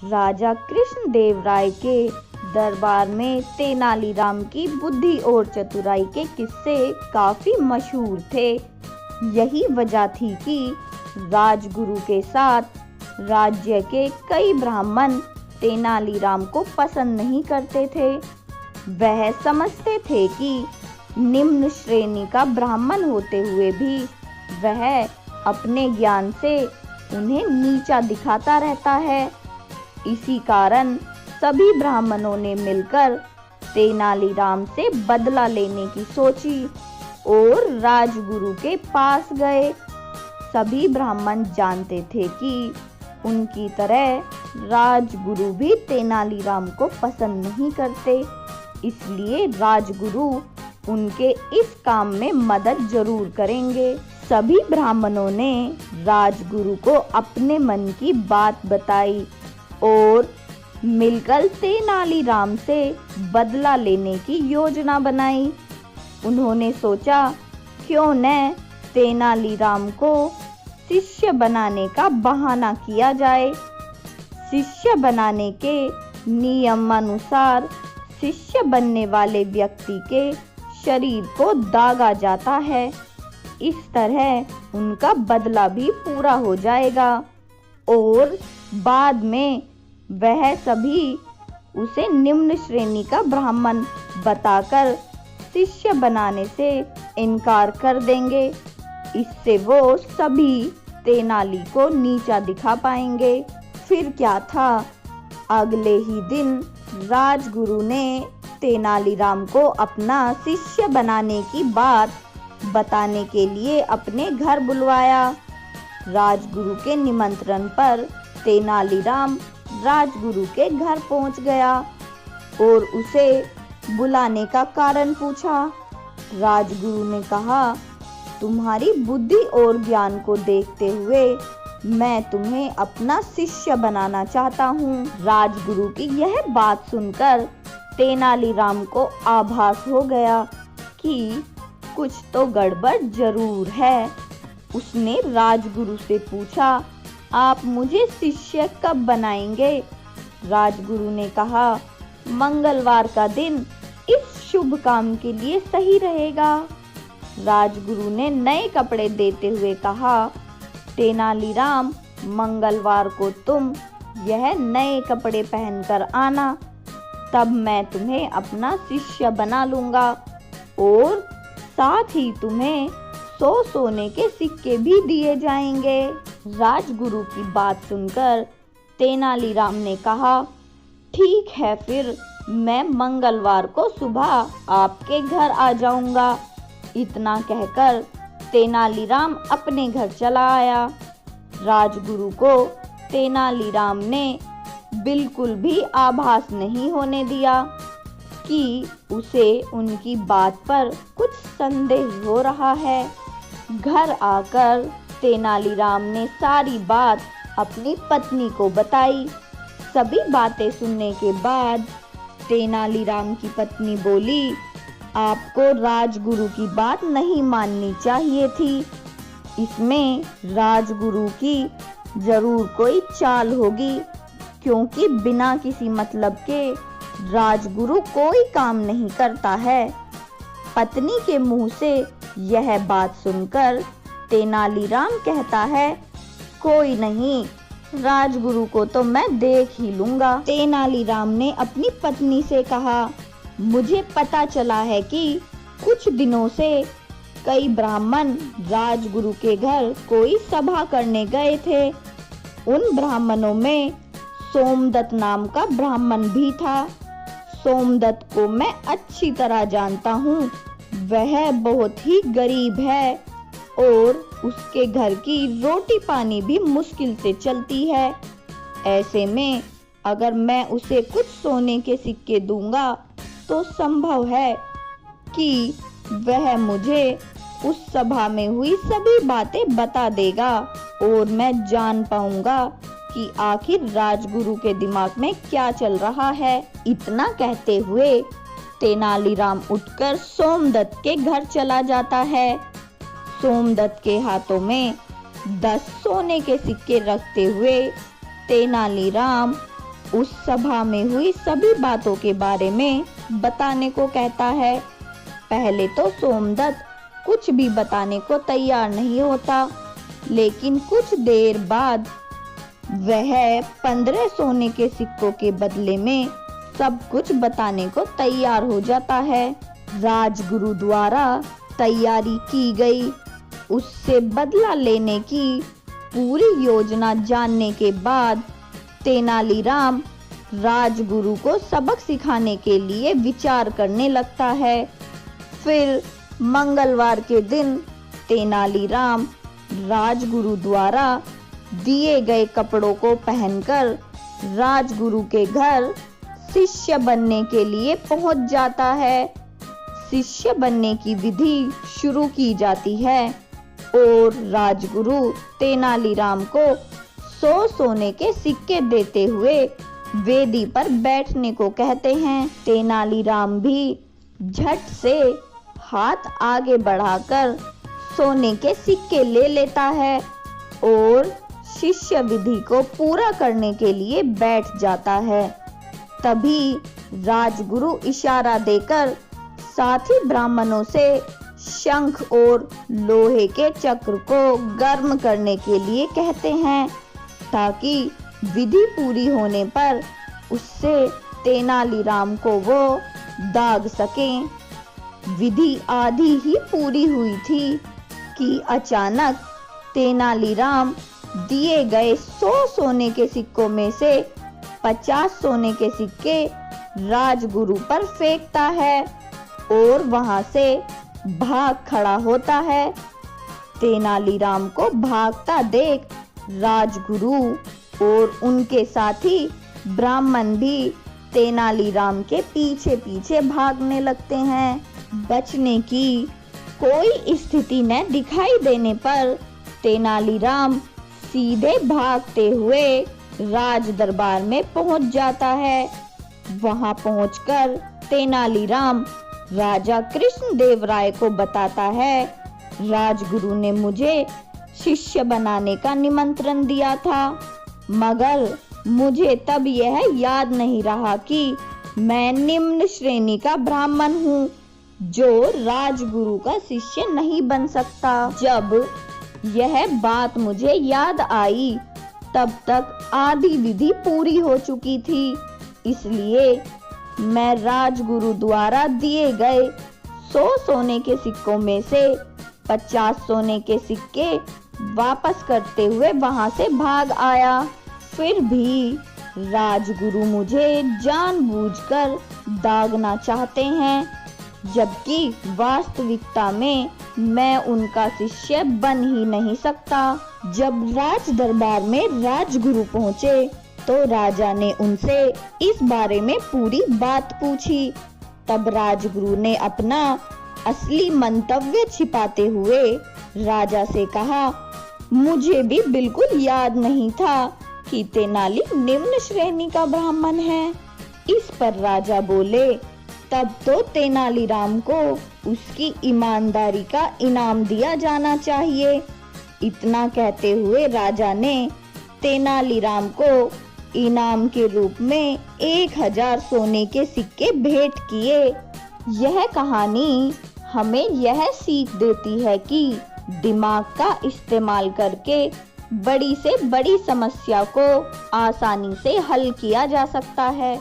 राजा कृष्णदेव राय के दरबार में तेनालीराम की बुद्धि और चतुराई के किस्से काफी मशहूर थे। यही वजह थी कि राजगुरु के साथ राज्य के कई ब्राह्मण तेनालीराम को पसंद नहीं करते थे। वह समझते थे कि निम्न श्रेणी का ब्राह्मण होते हुए भी वह अपने ज्ञान से उन्हें नीचा दिखाता रहता है। इसी कारण सभी ब्राह्मणों ने मिलकर तेनालीराम से बदला लेने की सोची और राजगुरु के पास गए। सभी ब्राह्मण जानते थे कि उनकी तरह राजगुरु भी तेनालीराम को पसंद नहीं करते, इसलिए राजगुरु उनके इस काम में मदद जरूर करेंगे। सभी ब्राह्मणों ने राजगुरु को अपने मन की बात बताई और मिलकर तेनालीराम से बदला लेने की योजना बनाई। उन्होंने सोचा क्यों न तेनालीराम को शिष्य बनाने का बहाना किया जाए। शिष्य बनाने के नियमानुसार शिष्य बनने वाले व्यक्ति के शरीर को दागा जाता है। इस तरह उनका बदला भी पूरा हो जाएगा और बाद में वह सभी उसे निम्न श्रेणी का ब्राह्मण बताकर शिष्य बनाने से इनकार कर देंगे। इससे वो सभी तेनाली को नीचा दिखा पाएंगे। फिर क्या था, अगले ही दिन राजगुरु ने तेनालीराम को अपना शिष्य बनाने की बात बताने के लिए अपने घर बुलवाया। राजगुरु के निमंत्रण पर तेनालीराम राजगुरु के घर पहुंच गया और उसे बुलाने का कारण पूछा। राजगुरु ने कहा, तुम्हारी बुद्धि और ज्ञान को देखते हुए मैं तुम्हें अपना शिष्य बनाना चाहता हूँ। राजगुरु की यह बात सुनकर तेनालीराम को आभास हो गया कि कुछ तो गड़बड़ जरूर है। उसने राजगुरु से पूछा, आप मुझे शिष्य कब बनाएंगे? राजगुरु ने कहा, मंगलवार का दिन इस शुभ काम के लिए सही रहेगा। राजगुरु ने नए कपड़े देते हुए कहा, तेनालीराम, मंगलवार को तुम यह नए कपड़े पहनकर आना, तब मैं तुम्हें अपना शिष्य बना लूंगा और साथ ही तुम्हें 100 सोने के सिक्के भी दिए जाएंगे। राजगुरु की बात सुनकर तेनालीराम ने कहा, ठीक है, फिर मैं मंगलवार को सुबह आपके घर आ जाऊंगा। इतना कहकर तेनालीराम अपने घर चला आया। राजगुरु को तेनालीराम ने बिल्कुल भी आभास नहीं होने दिया कि उसे उनकी बात पर कुछ संदेह हो रहा है। घर आकर तेनालीराम ने सारी बात अपनी पत्नी को बताई। सभी बातें सुनने के बाद तेनालीराम की पत्नी बोली, आपको राजगुरु की बात नहीं माननी चाहिए थी। इसमें राजगुरु की जरूर कोई चाल होगी, क्योंकि बिना किसी मतलब के राजगुरु कोई काम नहीं करता है। पत्नी के मुंह से यह बात सुनकर तेनालीराम कहता है, कोई नहीं, राजगुरु को तो मैं देख ही लूंगा। तेनालीराम ने अपनी पत्नी से कहा, मुझे पता चला है कि कुछ दिनों से कई ब्राह्मण राजगुरु के घर कोई सभा करने गए थे। उन ब्राह्मणों में सोमदत्त नाम का ब्राह्मण भी था। सोमदत्त को मैं अच्छी तरह जानता हूँ। वह बहुत ही गरीब है और उसके घर की रोटी पानी भी मुश्किल से चलती है। ऐसे में अगर मैं उसे कुछ सोने के सिक्के दूंगा तो संभव है कि वह मुझे उस सभा में हुई सभी बातें बता देगा और मैं जान पाऊंगा कि आखिर राजगुरु के दिमाग में क्या चल रहा है। इतना कहते हुए तेनालीराम उठकर सोमदत्त के घर चला जाता है। सोमदत्त के हाथों में 10 सोने के सिक्के रखते हुए तेनालीराम उस सभा में हुई सभी बातों के बारे में बताने को कहता है। पहले तो सोमदत्त कुछ भी बताने को तैयार नहीं होता, लेकिन कुछ देर बाद वह 15 सोने के सिक्कों के बदले में सब कुछ बताने को तैयार हो जाता है। राजगुरु द्वारा तैयारी की गई उससे बदला लेने की पूरी योजना जानने के बाद तेनालीराम राजगुरु को सबक सिखाने के लिए विचार करने लगता है। फिर मंगलवार के दिन तेनालीराम राजगुरु द्वारा दिए गए कपड़ों को पहनकर राजगुरु के घर शिष्य बनने के लिए पहुंच जाता है। शिष्य बनने की विधि शुरू की जाती है और राजगुरु तेनालीराम को 100 सोने के सिक्के देते हुए वेदी पर बैठने को कहते हैं। तेनालीराम भी झट से हाथ आगे बढ़ाकर सोने के सिक्के ले लेता है और शिष्य विधि को पूरा करने के लिए बैठ जाता है। तभी राजगुरु इशारा देकर साथी ब्राह्मणों से शंख और लोहे के चक्र को गर्म करने के लिए कहते हैं, ताकि विधि पूरी होने पर उससे तेनालीराम को वो दाग सकें। विधि आधी ही पूरी हुई थी कि अचानक तेनालीराम दिए गए 100 सोने के सिक्कों में से 50 सोने के सिक्के राजगुरु पर फेंकता है और वहां से भाग खड़ा होता है। तेनालीराम को भागता देख राजगुरु और उनके साथी ब्राह्मण भी तेनालीराम के पीछे पीछे भागने लगते हैं। बचने की कोई स्थिति न दिखाई देने पर तेनालीराम सीधे भागते हुए राज दरबार में पहुंच जाता है। वहां पहुंचकर तेनालीराम राजा कृष्णदेव राय को बताता है, राजगुरु ने मुझे शिष्य बनाने का निमंत्रण दिया था, मगर मुझे तब यह याद नहीं रहा कि मैं निम्न श्रेणी का ब्राह्मण हूँ जो राजगुरु का शिष्य नहीं बन सकता। जब यह बात मुझे याद आई तब तक आधी विधि पूरी हो चुकी थी, इसलिए मैं राजगुरु द्वारा दिए गए 100 सोने के सिक्कों में से 50 सोने के सिक्के वापस करते हुए वहां से भाग आया। फिर भी राजगुरु मुझे जानबूझकर दागना चाहते हैं, जबकि वास्तविकता में मैं उनका शिष्य बन ही नहीं सकता। जब राज दरबार में राजगुरु पहुँचे तो राजा ने उनसे इस बारे में पूरी बात पूछी। तब राजगुरु ने अपना असली मंतव्य छिपाते हुए राजा से कहा, मुझे भी बिल्कुल याद नहीं था कि तेनाली निम्न श्रेणी का ब्राह्मण है। इस पर राजा बोले, तब तो तेनालीराम को उसकी ईमानदारी का इनाम दिया जाना चाहिए। इतना कहते हुए राजा ने तेनालीराम को इनाम के रूप में 1000 सोने के सिक्के भेंट किए। यह कहानी हमें यह सीख देती है कि दिमाग का इस्तेमाल करके बड़ी से बड़ी समस्या को आसानी से हल किया जा सकता है।